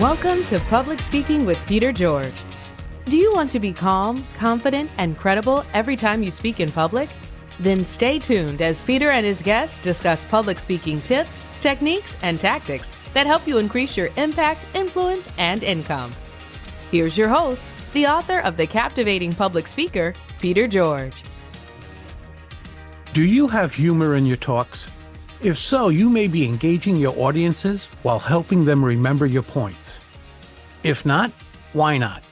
Welcome to Public Speaking with Peter George. Do you want to be calm, confident, and credible every time you speak in public? Then stay tuned as Peter and his guests discuss public speaking tips, techniques, and tactics that help you increase your impact, influence, and income. Here's your host, the author of The Captivating Public Speaker, Peter George. Do you have humor in your talks? If so, you may be engaging your audiences while helping them remember your points. If not, why not?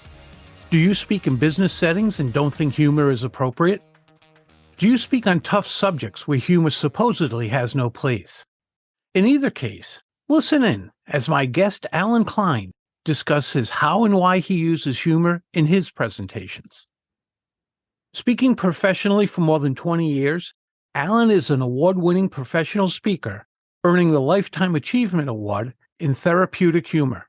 Do you speak in business settings and don't think humor is appropriate? Do you speak on tough subjects where humor supposedly has no place? In either case, listen in as my guest Allen Klein discusses how and why he uses humor in his presentations. Speaking professionally for more than 20 years, Allen is an award-winning professional speaker, earning the Lifetime Achievement Award in therapeutic humor.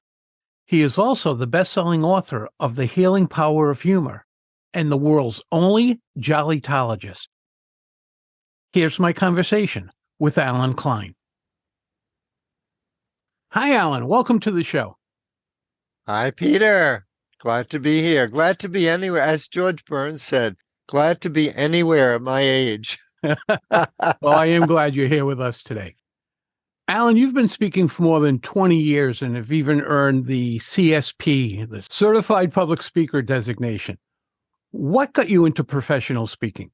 He is also the best-selling author of The Healing Power of Humor and the world's only jollytologist. Here's my conversation with Allen Klein. Hi, Allen. Welcome to the show. Hi, Peter. Glad to be here. Glad to be anywhere. As George Burns said, glad to be anywhere at my age. Well, I am glad you're here with us today. Allen, you've been speaking for more than 20 years and have even earned the CSP, the Certified Public Speaker designation. What got you into professional speaking?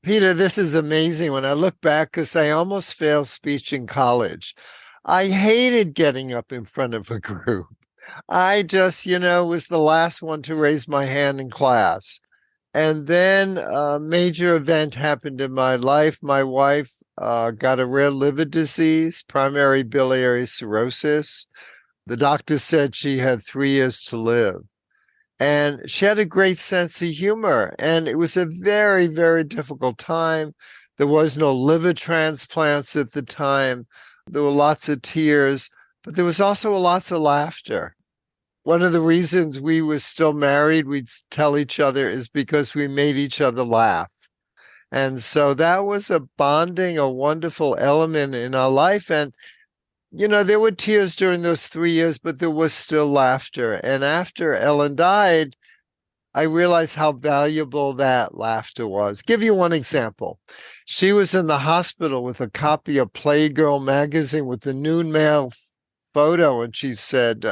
Peter, this is amazing. When I look back, because I almost failed speech in college. I hated getting up in front of a group. I just, was the last one to raise my hand in class. And then a major event happened in my life. My wife got a rare liver disease, primary biliary cirrhosis. The doctor said she had 3 years to live. And she had a great sense of humor. And it was a very, very difficult time. There was no liver transplants at the time. There were lots of tears, but there was also lots of laughter. One of the reasons we were still married, we'd tell each other, is because we made each other laugh. And so that was a bonding, a wonderful element in our life. And, there were tears during those 3 years, but there was still laughter. And after Ellen died, I realized how valuable that laughter was. Give you one example. She was in the hospital with a copy of Playgirl magazine with the Noon Mail photo, and she said,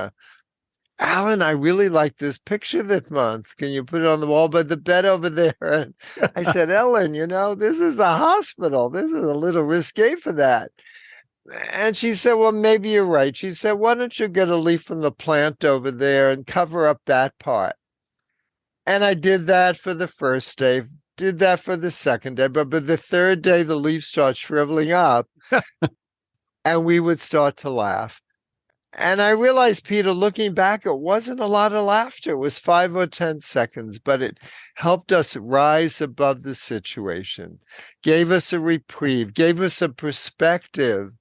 Allen, I really like this picture this month. Can you put it on the wall by the bed over there? And I said, Ellen, this is a hospital. This is a little risque for that. And she said, well, maybe you're right. She said, why don't you get a leaf from the plant over there and cover up that part? And I did that for the first day, did that for the second day. But by the third day, the leaves start shriveling up and we would start to laugh. And I realized, Peter, looking back, it wasn't a lot of laughter. It was 5 or 10 seconds, but it helped us rise above the situation, gave us a reprieve, gave us a perspective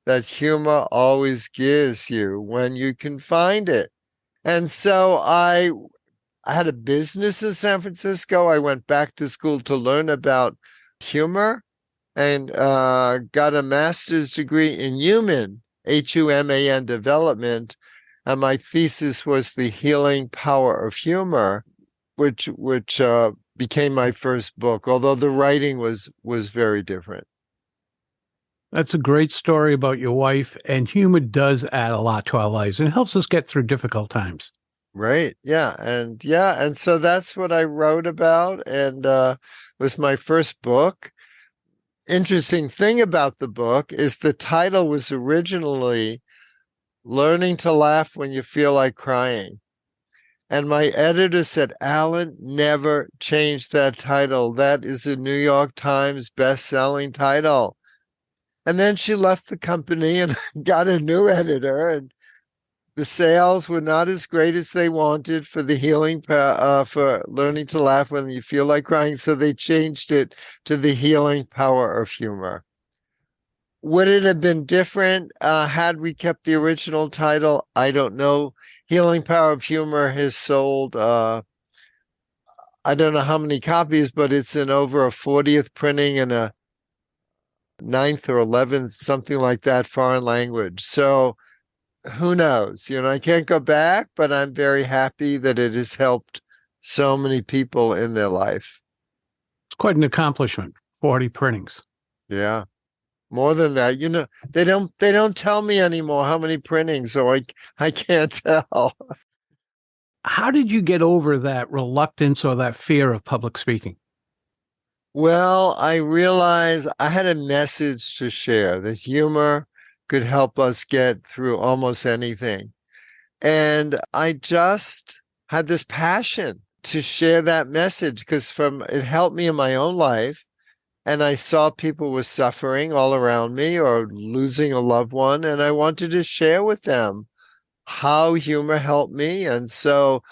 that humor always gives you when you can find it. And so I had a business in San Francisco. I went back to school to learn about humor and got a master's degree in human development, and my thesis was The Healing Power of Humor, which became my first book, although the writing was very different. That's a great story about your wife, and humor does add a lot to our lives and helps us get through difficult times. Right. Yeah. And so that's what I wrote about, and was my first book. Interesting thing about the book is the title was originally Learning to Laugh When You Feel Like Crying. And my editor said, Allen, never change that title. That is a New York Times best-selling title. And then she left the company and got a new editor, and the sales were not as great as they wanted for the healing, for learning to laugh when you feel like crying. So they changed it to The Healing Power of Humor. Would it have been different had we kept the original title? I don't know. Healing Power of Humor has sold, I don't know how many copies, but it's in over a 40th printing and a 9th or 11th, something like that, foreign language. So who knows? I can't go back, but I'm very happy that it has helped so many people in their life. It's quite an accomplishment, 40 printings. Yeah. More than that, they don't tell me anymore how many printings, so I can't tell. How did you get over that reluctance or that fear of public speaking? Well, I realized I had a message to share that humor could help us get through almost anything. And I just had this passion to share that message because from it helped me in my own life. And I saw people were suffering all around me or losing a loved one, and I wanted to share with them how humor helped me. And so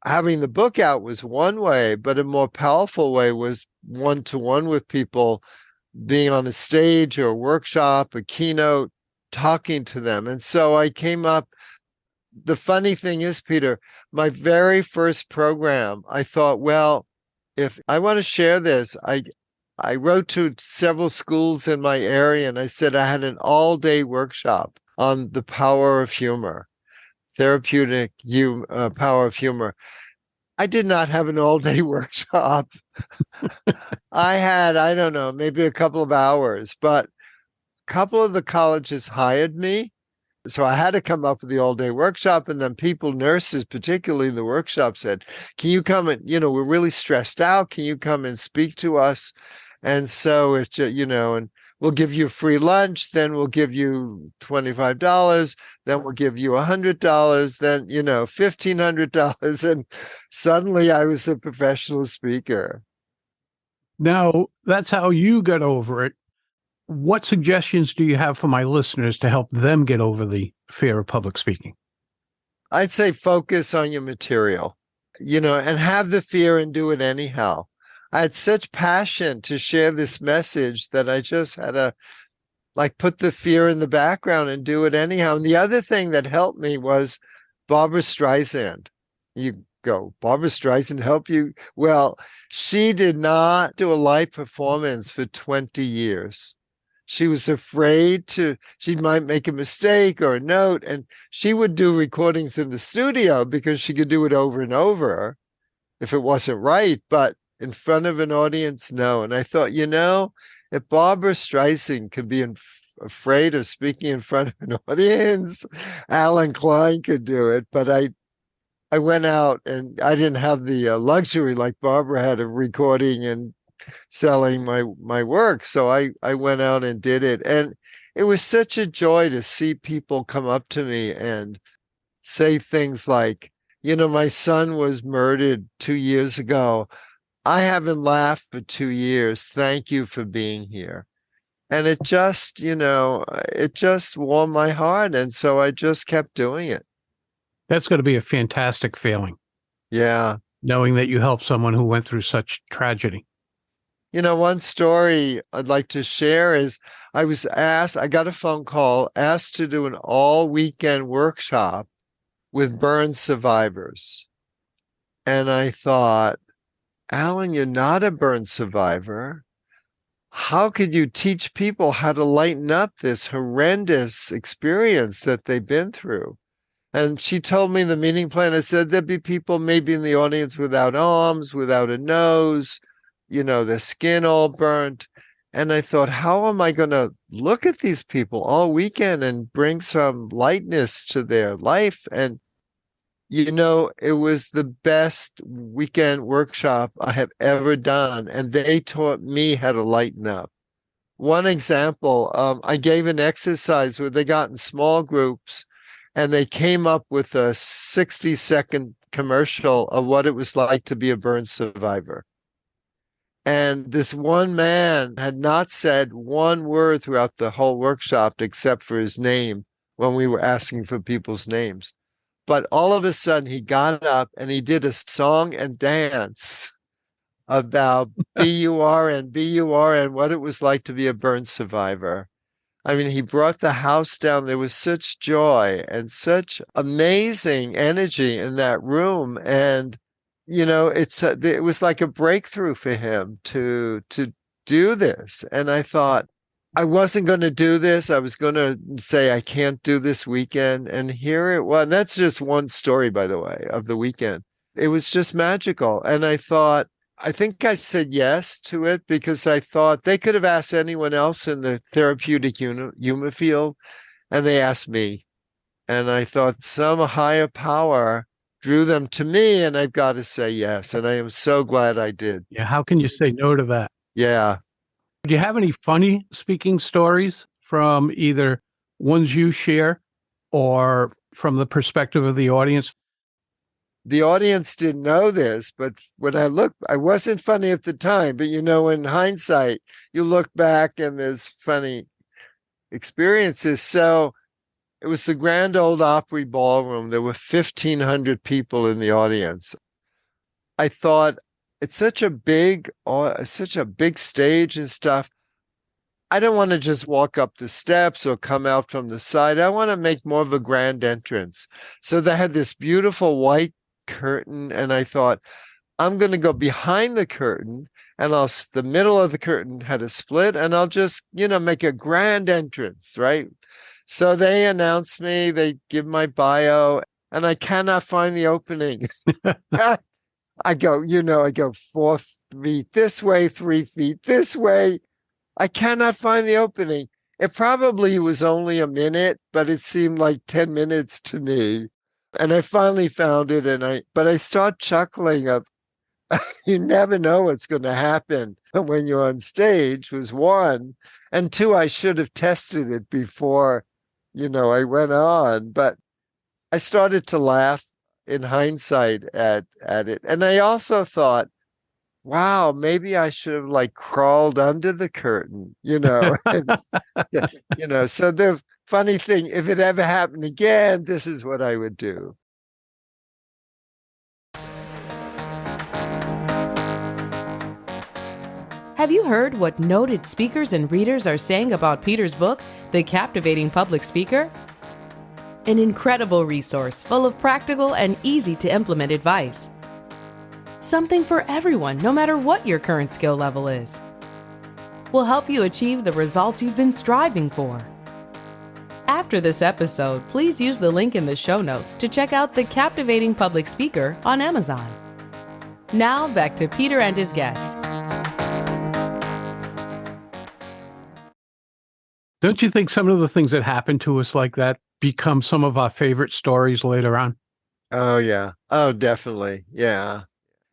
having the book out was one way, but a more powerful way was one-to-one with people, being on a stage or a workshop, a keynote, talking to them. And so I came up. The funny thing is, Peter, my very first program, I thought, well, if I want to share this, I wrote to several schools in my area and I said I had an all-day workshop on the power of humor, therapeutic power of humor. I did not have an all-day workshop. I had, I don't know, maybe a couple of hours, but a couple of the colleges hired me. So I had to come up with the all-day workshop. And then nurses, particularly in the workshop, said, can you come and, we're really stressed out. Can you come and speak to us? And so it's, and we'll give you free lunch, then we'll give you $25, then we'll give you $100, then, $1,500. And suddenly I was a professional speaker. Now, that's how you got over it. What suggestions do you have for my listeners to help them get over the fear of public speaking? I'd say focus on your material, and have the fear and do it anyhow. I had such passion to share this message that I just had to put the fear in the background and do it anyhow. And the other thing that helped me was Barbra Streisand. You go, Barbra Streisand help you? Well, she did not do a live performance for 20 years. She was afraid she might make a mistake or a note, and she would do recordings in the studio because she could do it over and over if it wasn't right. But in front of an audience, no. And I thought, if Barbra Streisand could be afraid of speaking in front of an audience, Allen Klein could do it. But I went out and I didn't have the luxury like Barbara had of recording and selling my work. So I went out and did it. And it was such a joy to see people come up to me and say things like, my son was murdered 2 years ago. I haven't laughed for 2 years. Thank you for being here. And it just, it just warmed my heart. And so I just kept doing it. That's going to be a fantastic feeling. Yeah. Knowing that you helped someone who went through such tragedy. One story I'd like to share is I got a phone call, asked to do an all-weekend workshop with burn survivors. And I thought, Allen, you're not a burn survivor. How could you teach people how to lighten up this horrendous experience that they've been through? And she told me the meeting plan. I said, there'd be people maybe in the audience without arms, without a nose, their skin all burnt. And I thought, how am I going to look at these people all weekend and bring some lightness to their life? And it was the best weekend workshop I have ever done. And they taught me how to lighten up. One example, I gave an exercise where they got in small groups and they came up with a 60-second commercial of what it was like to be a burn survivor. And this one man had not said one word throughout the whole workshop except for his name when we were asking for people's names. But all of a sudden, he got up and he did a song and dance about BURN, what it was like to be a burn survivor. I mean, he brought the house down. There was such joy and such amazing energy in that room. And, it was like a breakthrough for him to do this. And I thought, I wasn't going to do this. I was going to say I can't do this weekend. And here it was. That's just one story, by the way, of the weekend. It was just magical. And I thought, I think I said yes to it because I thought they could have asked anyone else in the therapeutic humor field, and they asked me. And I thought some higher power drew them to me, and I've got to say yes. And I am so glad I did. Yeah, how can you say no to that? Yeah. Do you have any funny speaking stories from either ones you share or from the perspective of the audience? The audience didn't know this, but when I look, I wasn't funny at the time, but in hindsight, you look back and there's funny experiences. So it was the Grand Ole Opry Ballroom. There were 1,500 people in the audience. I thought it's such a big stage and stuff. I don't want to just walk up the steps or come out from the side. I want to make more of a grand entrance. So they had this beautiful white curtain, and I thought, I'm going to go behind the curtain, and the middle of the curtain had a split, and I'll just, make a grand entrance, right? So they announce me, they give my bio, and I cannot find the opening. I go 4 feet this way, 3 feet this way. I cannot find the opening. It probably was only a minute, but it seemed like 10 minutes to me. And I finally found it, but I start chuckling of, you never know what's going to happen when you're on stage, was one. And two, I should have tested it before, I went on. But I started to laugh in hindsight at it. And I also thought, wow, maybe I should have crawled under the curtain, So the funny thing, if it ever happened again, this is what I would do. Have you heard what noted speakers and readers are saying about Peter's book, The Captivating Public Speaker? An incredible resource full of practical and easy-to-implement advice. Something for everyone, no matter what your current skill level is. Will help you achieve the results you've been striving for. After this episode, please use the link in the show notes to check out The Captivating Public Speaker on Amazon. Now, back to Peter and his guest. Don't you think some of the things that happen to us like that become some of our favorite stories later on? Oh, yeah. Oh, definitely. Yeah.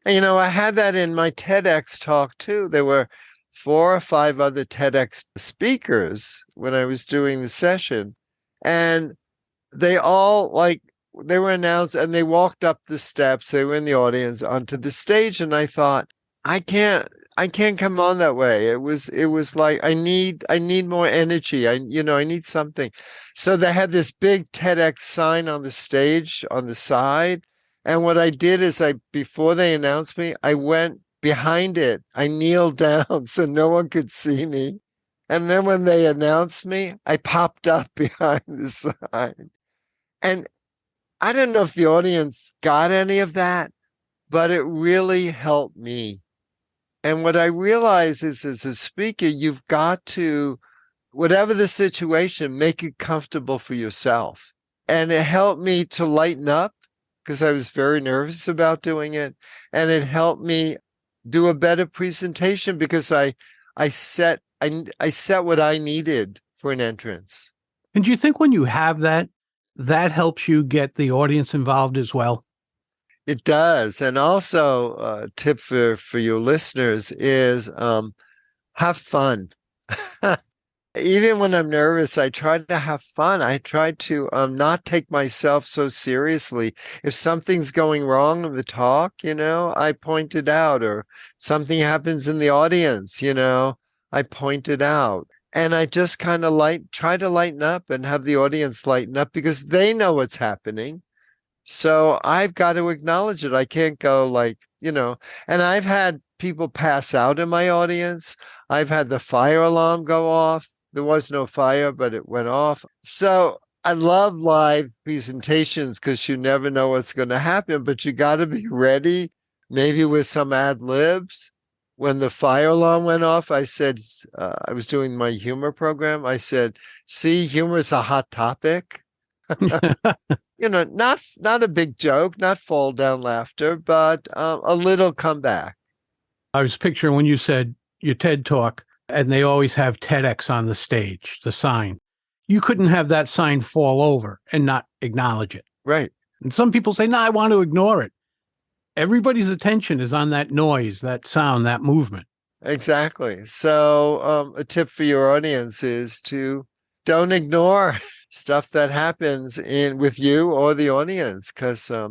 And, I had that in my TEDx talk too. There were 4 or 5 other TEDx speakers when I was doing the session, and they all they were announced and they walked up the steps. They were in the audience onto the stage, and I thought, I can't come on that way. It was like I need more energy. I need something. So they had this big TEDx sign on the stage on the side. And what I did is before they announced me, I went behind it. I kneeled down so no one could see me. And then when they announced me, I popped up behind the sign. And I don't know if the audience got any of that, but it really helped me. And what I realize is, as a speaker, you've got to, whatever the situation, make it comfortable for yourself. And it helped me to lighten up because I was very nervous about doing it. And it helped me do a better presentation because I set what I needed for an entrance. And do you think when you have that helps you get the audience involved as well? It does. And also a tip for your listeners is have fun. Even when I'm nervous, I try to have fun. I try to not take myself so seriously. If something's going wrong in the talk, I point it out, or something happens in the audience, I point it out. And I just kind of try to lighten up and have the audience lighten up because they know what's happening. So I've got to acknowledge it. I can't go and I've had people pass out in my audience. I've had the fire alarm go off. There was no fire, but it went off. So I love live presentations because you never know what's going to happen, but you got to be ready, maybe with some ad libs when the fire alarm went off, I said, I was doing my humor program. I said, see, humor is a hot topic. Not a big joke, not fall down laughter, but a little comeback. I was picturing when you said your TED Talk, and they always have TEDx on the stage, the sign. You couldn't have that sign fall over and not acknowledge it. Right. And some people say, no, I want to ignore it. Everybody's attention is on that noise, that sound, that movement. Exactly. So a tip for your audience is to don't ignore stuff that happens with you or the audience. I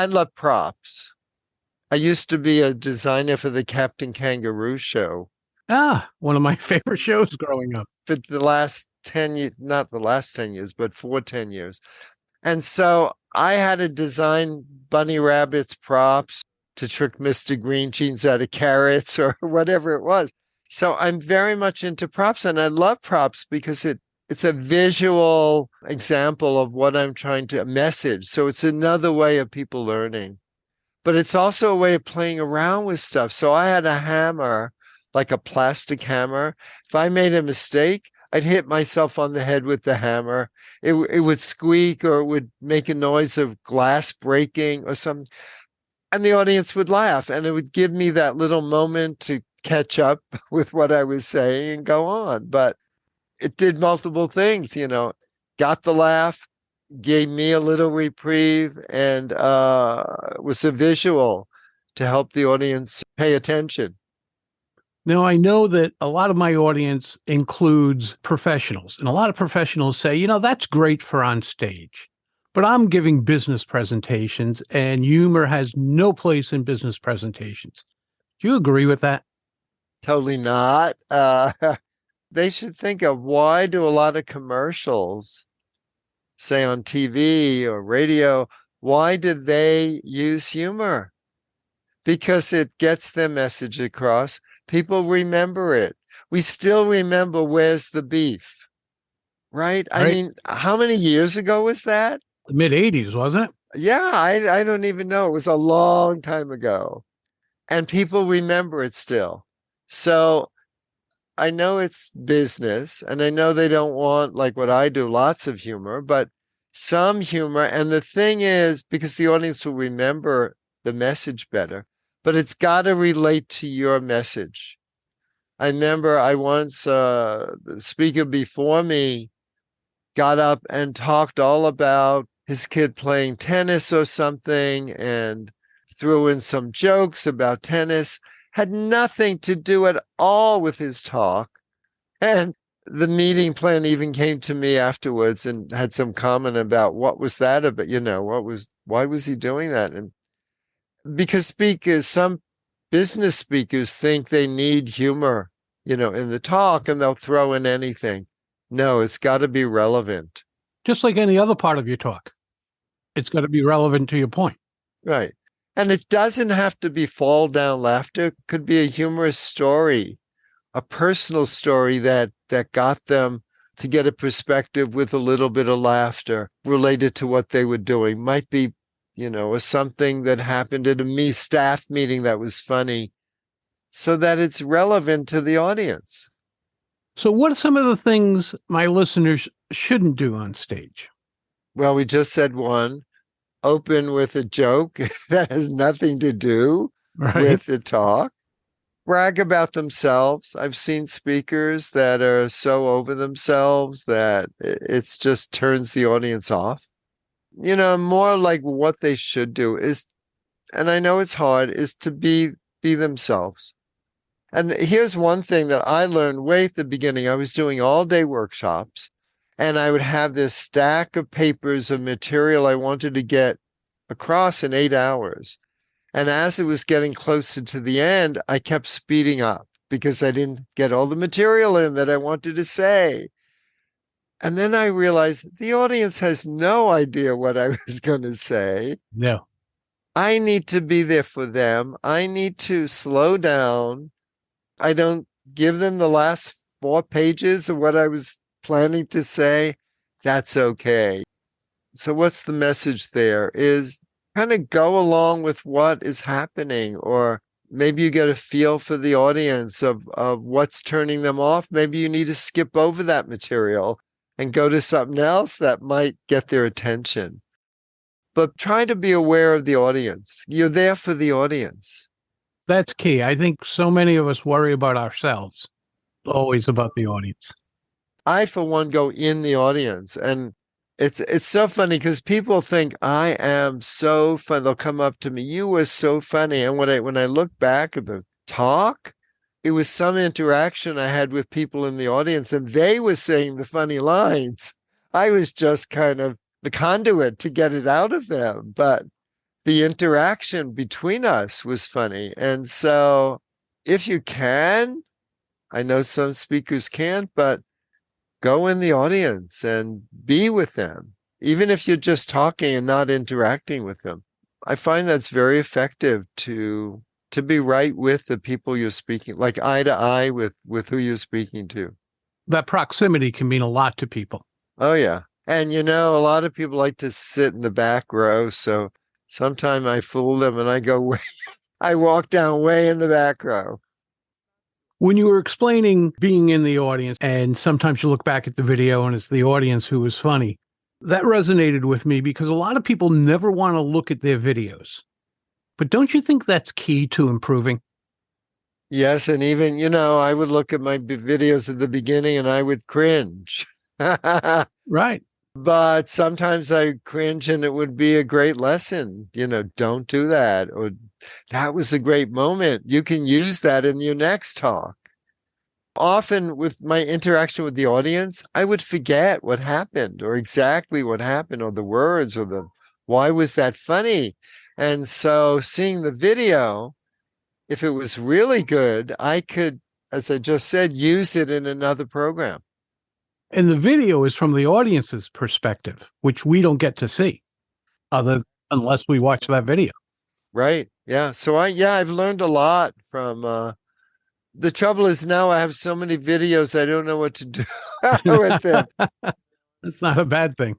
love props. I used to be a designer for the Captain Kangaroo show. One of my favorite shows growing up. For the last 10 years, not the last 10 years, but for 10 years. And so I had to design bunny rabbits props to trick Mr. Green Jeans out of carrots or whatever it was. So I'm very much into props, and I love props because it's a visual example of what I'm trying to message. So it's another way of people learning, but it's also a way of playing around with stuff. So I had a hammer, like a plastic hammer. If I made a mistake, I'd hit myself on the head with the hammer. It would squeak, or it would make a noise of glass breaking or something. And the audience would laugh, and it would give me that little moment to catch up with what I was saying and go on. But it did multiple things, got the laugh, gave me a little reprieve, and was a visual to help the audience pay attention. Now, I know that a lot of my audience includes professionals, and a lot of professionals say, that's great for on stage, but I'm giving business presentations and humor has no place in business presentations. Do you agree with that? Totally not. They should think of, why do a lot of commercials, say on TV or radio, why do they use humor? Because it gets their message across. People remember it. We still remember Where's the Beef, right? I mean, how many years ago was that? The mid-'80s, wasn't it? Yeah, I don't even know. It was a long time ago. And people remember it still. So I know it's business, and I know they don't want, like what I do, lots of humor, but some humor. And the thing is, because the audience will remember the message better, but it's got to relate to your message. I remember the speaker before me got up and talked all about his kid playing tennis or something, and threw in some jokes about tennis, had nothing to do at all with his talk. And the meeting plan even came to me afterwards and had some comment about what was that about, why was he doing that? And because some business speakers think they need humor, in the talk, and they'll throw in anything. No, it's got to be relevant. Just like any other part of your talk. It's got to be relevant to your point. Right. And it doesn't have to be fall down laughter. It could be a humorous story, a personal story that got them to get a perspective with a little bit of laughter related to what they were doing. Might be, or something that happened at a staff meeting that was funny, so that it's relevant to the audience. So what are some of the things my listeners shouldn't do on stage? Well, we just said one. Open with a joke that has nothing to do with the talk. Brag about themselves. I've seen speakers that are so over themselves that it's just turns the audience off. More like what they should do is, and I know it's hard, is to be themselves. And here's one thing that I learned way at the beginning. I was doing all-day workshops, and I would have this stack of papers of material I wanted to get across in 8 hours. And as it was getting closer to the end, I kept speeding up because I didn't get all the material in that I wanted to say. And then I realized the audience has no idea what I was going to say. No. I need to be there for them. I need to slow down. I don't give them the last 4 pages of what I was planning to say. That's okay. So what's the message there is kind of go along with what is happening, or maybe you get a feel for the audience of what's turning them off. Maybe you need to skip over that material and go to something else that might get their attention. But try to be aware of the audience. You're there for the audience. That's key. I think so many of us worry about ourselves, always about the audience. I, for one, go in the audience. And it's so funny because people think I am so fun. They'll come up to me, you were so funny. And when I look back at the talk, it was some interaction I had with people in the audience, and they were saying the funny lines. I was just kind of the conduit to get it out of them. But the interaction between us was funny. And so if you can, I know some speakers can't, but go in the audience and be with them, even if you're just talking and not interacting with them. I find that's very effective to be right with the people you're speaking, like eye to eye with who you're speaking to. That proximity can mean a lot to people. Oh, yeah. And, a lot of people like to sit in the back row. So sometimes I fool them and I walk down way in the back row. When you were explaining being in the audience, and sometimes you look back at the video and it's the audience who was funny, that resonated with me because a lot of people never want to look at their videos. But don't you think that's key to improving? Yes. And even, I would look at my videos at the beginning and I would cringe. Right. But sometimes I cringe and it would be a great lesson. Don't do that. Or that was a great moment. You can use that in your next talk. Often with my interaction with the audience, I would forget what happened or exactly what happened or the words or why was that funny? And so seeing the video, if it was really good, I could, as I just said, use it in another program. And the video is from the audience's perspective, which we don't get to see unless we watch that video. Right. Yeah. So I've learned a lot from, the trouble is now I have so many videos, I don't know what to do with them. That's not a bad thing.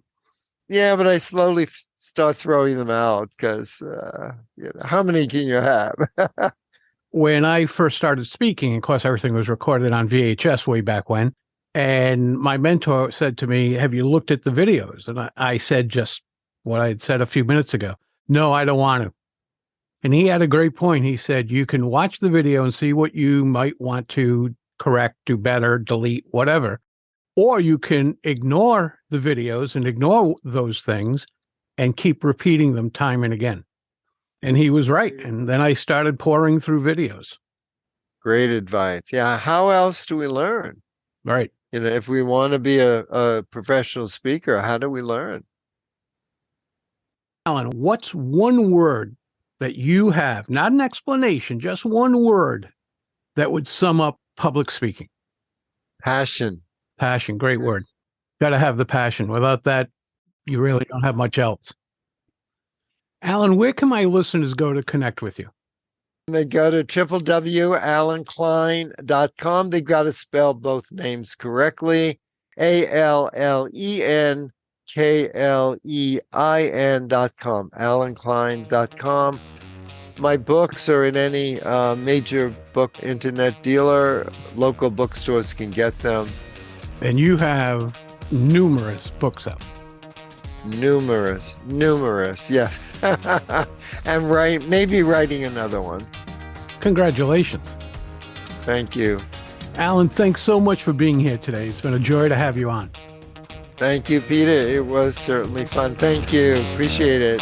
Yeah, but I slowly start throwing them out because, how many can you have? When I first started speaking, of course, everything was recorded on VHS way back when. And my mentor said to me, have you looked at the videos? And I said just what I had said a few minutes ago. No, I don't want to. And he had a great point. He said, you can watch the video and see what you might want to correct, do better, delete, whatever. Or you can ignore the videos and ignore those things and keep repeating them time and again. And he was right. And then I started pouring through videos. Great advice. Yeah. How else do we learn? Right. If we want to be a professional speaker, how do we learn? Allen, what's one word that you have, not an explanation, just one word that would sum up public speaking? Passion. Passion. Great word. Got to have the passion. Without that, you really don't have much else. Allen, where can my listeners go to connect with you? They go to www.allenklein.com. They've got to spell both names correctly. ALLENKLEIN.com. allenklein.com. My books are in any major book internet dealer. Local bookstores can get them. And you have numerous books out. Numerous, yeah. And maybe writing another one. Congratulations. Thank you. Allen, thanks so much for being here today. It's been a joy to have you on. Thank you, Peter. It was certainly fun. Thank you. Appreciate it.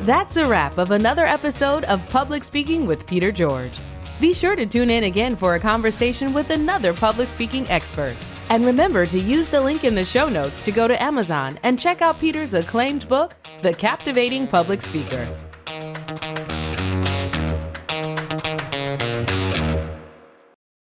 That's a wrap of another episode of Public Speaking with Peter George. Be sure to tune in again for a conversation with another public speaking expert. And remember to use the link in the show notes to go to Amazon and check out Peter's acclaimed book, The Captivating Public Speaker.